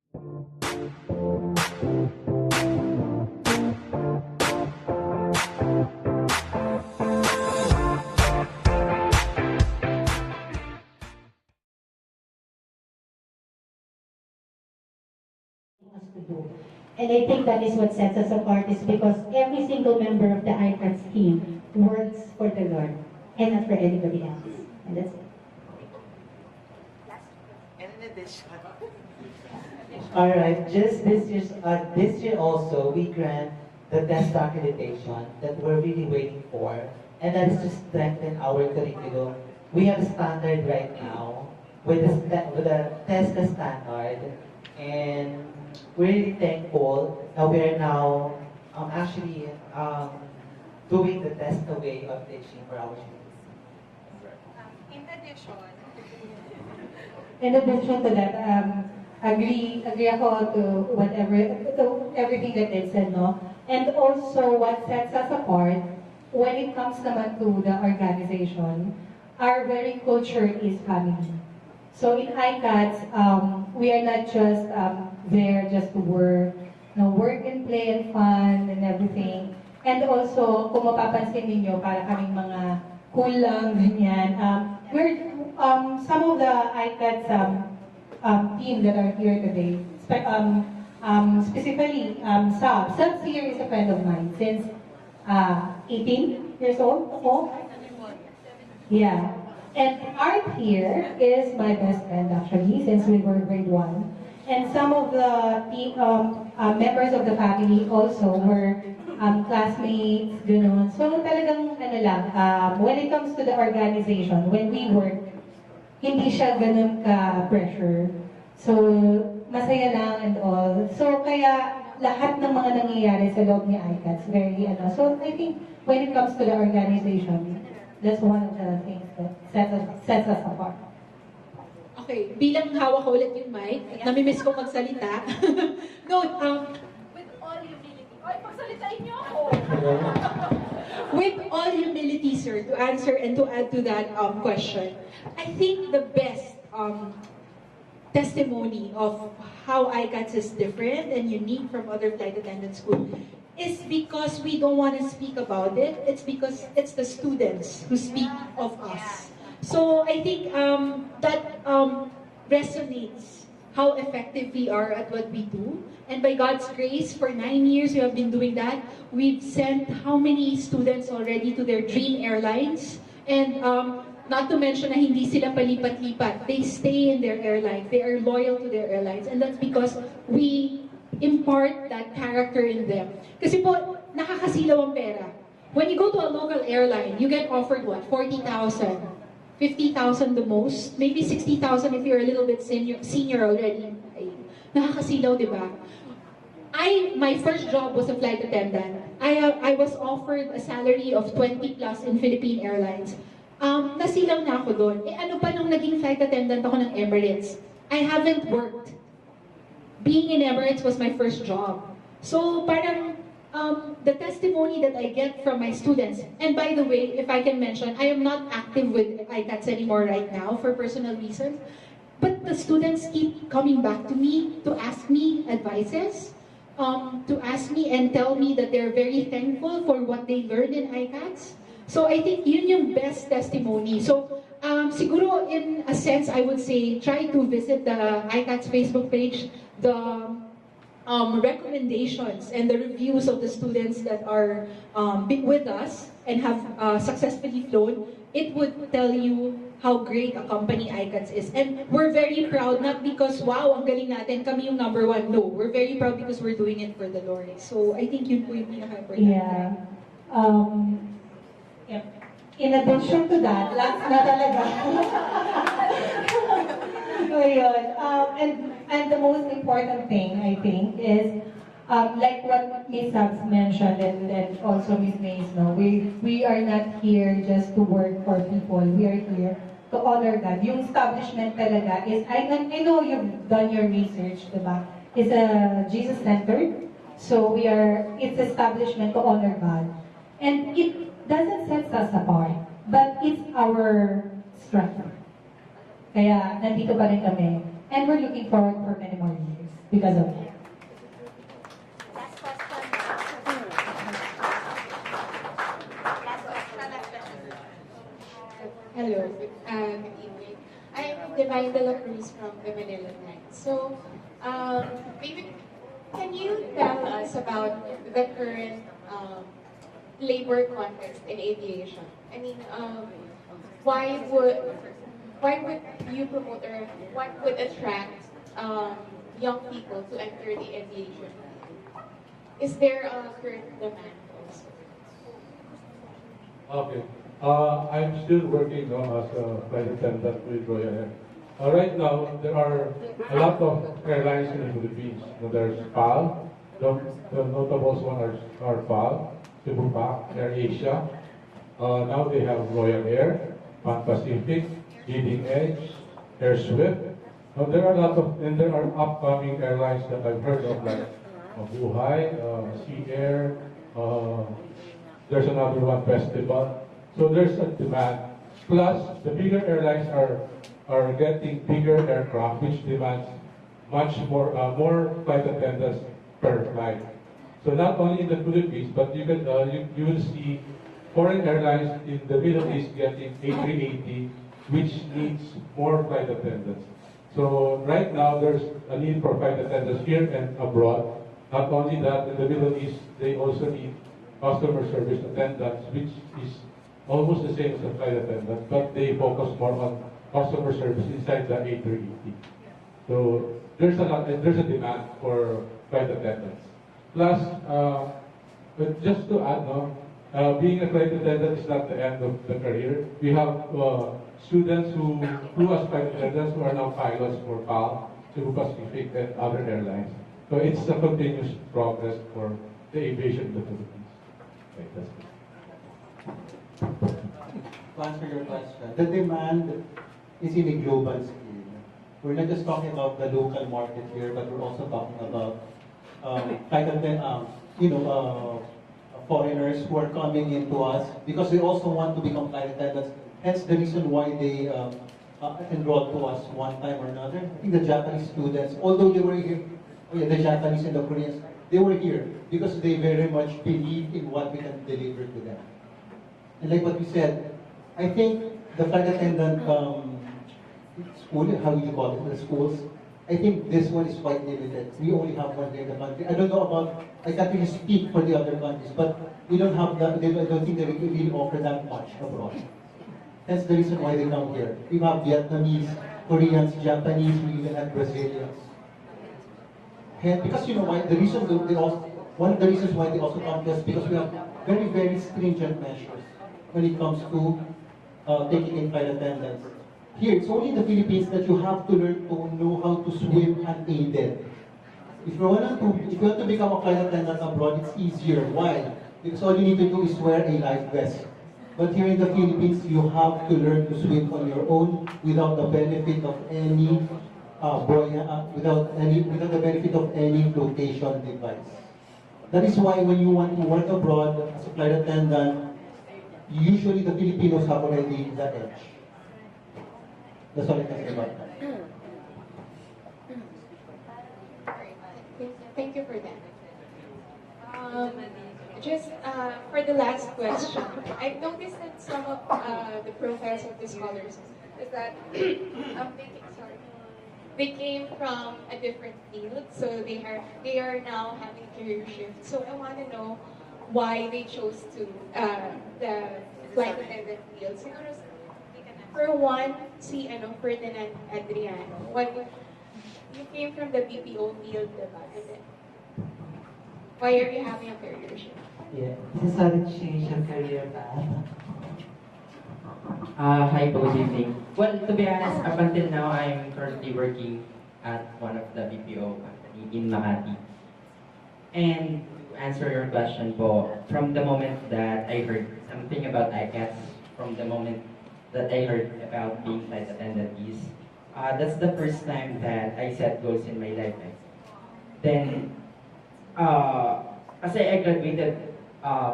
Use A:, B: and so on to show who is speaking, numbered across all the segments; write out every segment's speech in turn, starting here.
A: Us to do. And I think that is what sets us apart is because every single member of the ICATS team works for the Lord and not for anybody else. And that's it.
B: And in addition,
C: All right, just this year also, we grant the test accreditation that we're really waiting for, and that is to strengthen our curriculum. We have a standard right now with the test standard, and we're really thankful that we are now actually doing the test way of teaching for our students.
D: In addition,
A: In addition to that, agree ako to everything that they said, no? And also what sets us apart when it comes naman to the organization, our very culture is family. So in ICATS, we are not just there just to work, work and play and fun and everything. And also, kung mapapansin ninyo, para kaming mga cool lang, ganyan. Some of the ICATS team that are here today, specifically Subs here is a friend of mine since 18 years old. Oh? Yeah. And Art here is my best friend actually since we were grade 1. And some of the team, members of the family also were classmates, gano'n. So talagang when it comes to the organization, when we work, hindi siya ganun ka-pressure. So, masaya lang and all. So, kaya lahat ng mga nangyayari sa loob ni ICATS, very. So, I think when it comes to the organization, that's one of the things that sets us apart.
E: Okay, bilang hawak ko ulit yung mic, at namimiss ko magsalita. No,
D: with all humility. Oy, pagsalitain niyo ako!
E: with all humility, sir, to answer and to add to that question, I think the best testimony of how ICATS is different and unique from other flight attendant schools is because we don't want to speak about it. It's because it's the students who speak of us. So I think that resonates how effective we are at what we do. And by God's grace, for 9 years we have been doing that. We've sent how many students already to their dream airlines? And not to mention na hindi sila palipat-lipat. They stay in their airlines. They are loyal to their airlines. And that's because we impart that character in them. Kasi po, nakakasilaw ang pera. When you go to a local airline, you get offered what? 40,000. 50,000 the most. Maybe 60,000 if you're a little bit senior already. Ay, nakakasilaw, di ba? My first job was a flight attendant. I was offered a salary of 20 plus in Philippine Airlines. Nasilaw na ako doon. Ano pa nung naging flight attendant ako ng Emirates? I haven't worked. Being in Emirates was my first job. So parang the testimony that I get from my students, and by the way, if I can mention, I am not active with ICATS anymore right now for personal reasons, but the students keep coming back to me to ask me advices, to ask me and tell me that they're very thankful for what they learned in ICATS. So I think yun yung best testimony. So siguro in a sense, I would say try to visit the ICATS Facebook page, the recommendations and the reviews of the students that are with us and have successfully flown. It would tell you how great a company ICATS is. And we're very proud, not because, wow, ang galing natin, kami yung number 1. No, we're very proud because we're doing it for the Lord. So I think yun po yung pinaka-important.
A: Yeah. In addition to that, last na talaga. So yun. And the most important thing, I think, is like what Ms. Sabs mentioned and also Ms. Mays, no? We are not here just to work for people. We are here to honor God. Yung establishment talaga is, I know you've done your research, diba? It's a Jesus-centered. So it's establishment to honor God. And it doesn't set us apart, but it's our strength. Kaya nandito pa rin kami. And we're looking forward for many more years. because of that.
D: Last question. Last question.
B: Hello, good evening. I'm Divine De La Cruz from the Manila Times. So, maybe can you tell us about the current labor context in aviation? I mean, why would why would you promote or what would attract young people to enter the aviation? Is there a current demand also?
F: Okay. I'm still working as a flight attendant with Royal Air. Right now, there are a lot of airlines in the Philippines. There's PAL, the notable ones are PAL, Cebu Pac, Air Asia. Now they have Royal Air, Pan Pacific, Leading Edge, Air Swift. Now there are a lot of, and there are upcoming airlines that I've heard of, like Buhay, Sea Air, there's another one, Festival. So there's a demand. Plus, the bigger airlines are getting bigger aircraft, which demands much more flight attendants per flight. So not only in the Philippines, but you will see foreign airlines in the Middle East getting A380, which needs more flight attendants. So right now, there's a need for flight attendants here and abroad. Not only that, in the Middle East, they also need customer service attendants, which is almost the same as a flight attendant, but they focus more on customer service inside the A380. So there's a demand for flight attendants. Plus, but just to add, being a flight attendant is not the end of the career. We have students who as flight attendants who are now pilots for PAL, Cebu Pacific, and other airlines. So it's a continuous progress for the aviation in the Philippines. Okay, that's it.
G: To answer your question, the demand is in a global scale. We're not just talking about the local market here, but we're also talking about foreigners who are coming into us because they also want to become flight attendants. Hence the reason why they enrolled to us one time or another. I think the Japanese students, although they were here, the Japanese and the Koreans, they were here because they very much believe in what we can deliver to them. And like what we said, I think the flight attendant school, how do you call it, the schools, I think this one is quite limited. We only have one here in the country. I don't know about, I can't really speak for the other countries, but we don't have that, I don't think they really offer that much abroad. That's the reason why they come here. We have Vietnamese, Koreans, Japanese, we even have Brazilians. And because you know why, the reason they also, one of the reasons why they also come to us because we have very, very stringent measures when it comes to taking in flight attendants. Here, it's only in the Philippines that you have to learn to know how to swim unaided. If you want to become a flight attendant abroad, it's easier. Why? Because all you need to do is wear a life vest. But here in the Philippines, you have to learn to swim on your own without the benefit of any without the benefit of any flotation device. That is why when you want to work abroad as a flight attendant, usually the Filipinos have already the edge. That's all I can say about that.
B: Thank you for that. Just for the last question, I've noticed that some of the profiles of the scholars is that they came from a different field, so they are now having career shift. So I want to know why they chose to the flight attendant field. Siguro, for one, si Ferdinand Adriano, you came from the BPO field, diba? And then, why are you having a career shift?
C: Yeah, decided to change your career path.
H: Hi po, good evening. Well, to be honest, up until now, I'm currently working at one of the BPO company in Makati. And to answer your question po, from the moment that I heard something about ICATS, from the moment that I heard about being flight attendant is, that's the first time that I set goals in my life. Then, kasi I graduated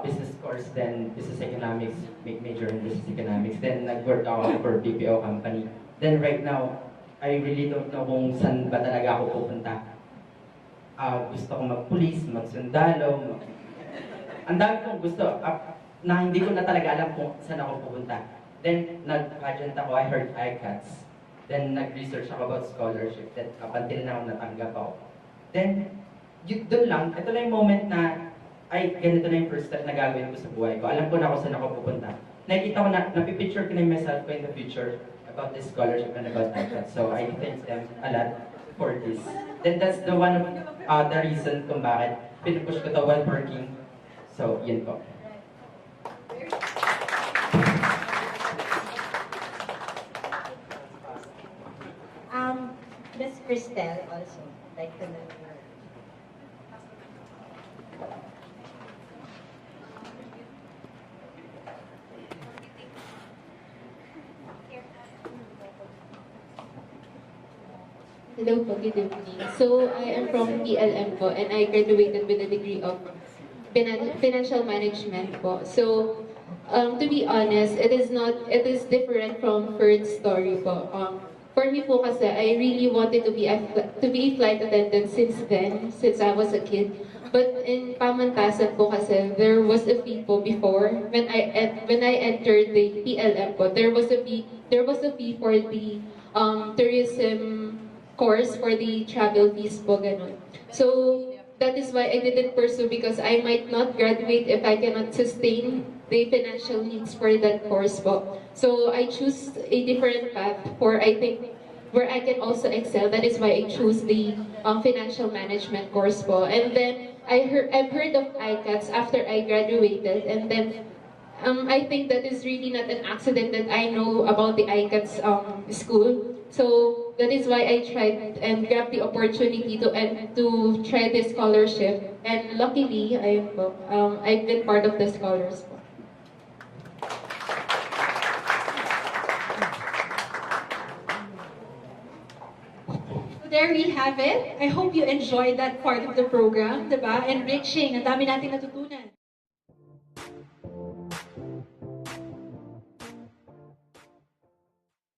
H: business course, then business economics, major in business economics, then nag-work ako for BPO company. Then right now, I really don't know kung saan ba talaga ako pupunta. gusto ko magpulis, magsundalo, ang dami kong gusto na hindi ko na talaga alam kung saan ako pupunta. Then, nag-pageant ako, I heard ICATS. Then, nag-research ako about scholarship. Then, up until now, natanggap ako. Then, doon lang, ito lang yung moment na, ay, ganito na yung first step na gagawin ko sa buhay ko. Alam ko na kung saan ako pupunta. Nakikita ko na, napipicture ko na yung myself ko in the future about this scholarship and about ICATS. So, I thank them a lot for this. Then, that's the one of the reason kung bakit pinupush ko to while working. So, yun po.
I: Miss Cristel also, like to know.
B: Hello po, good evening. So, I am from PLM po, and I graduated with a degree of financial management po. So, to be honest, it is different from Ferd's story po. For me po kasi, I really wanted to be a flight attendant since I was a kid. But in Pamantasan po kasi, there was a fee po before. When I entered the PLM po, there was a fee for the tourism course, for the travel fees po, ganun. So, that is why I didn't pursue, because I might not graduate if I cannot sustain the financial needs for that course po. So, I choose a different path for, I think, where I can also excel. That is why I choose the financial management course po. And then, I've heard of ICATS after I graduated, and then I think that is really not an accident that I know about the ICATS school. So that is why I tried and grabbed the opportunity to try this scholarship. And luckily, I've been part of the scholars.
E: So there we have it. I hope you enjoyed that part of the program, diba? Enriching, ang dami natin natutunan.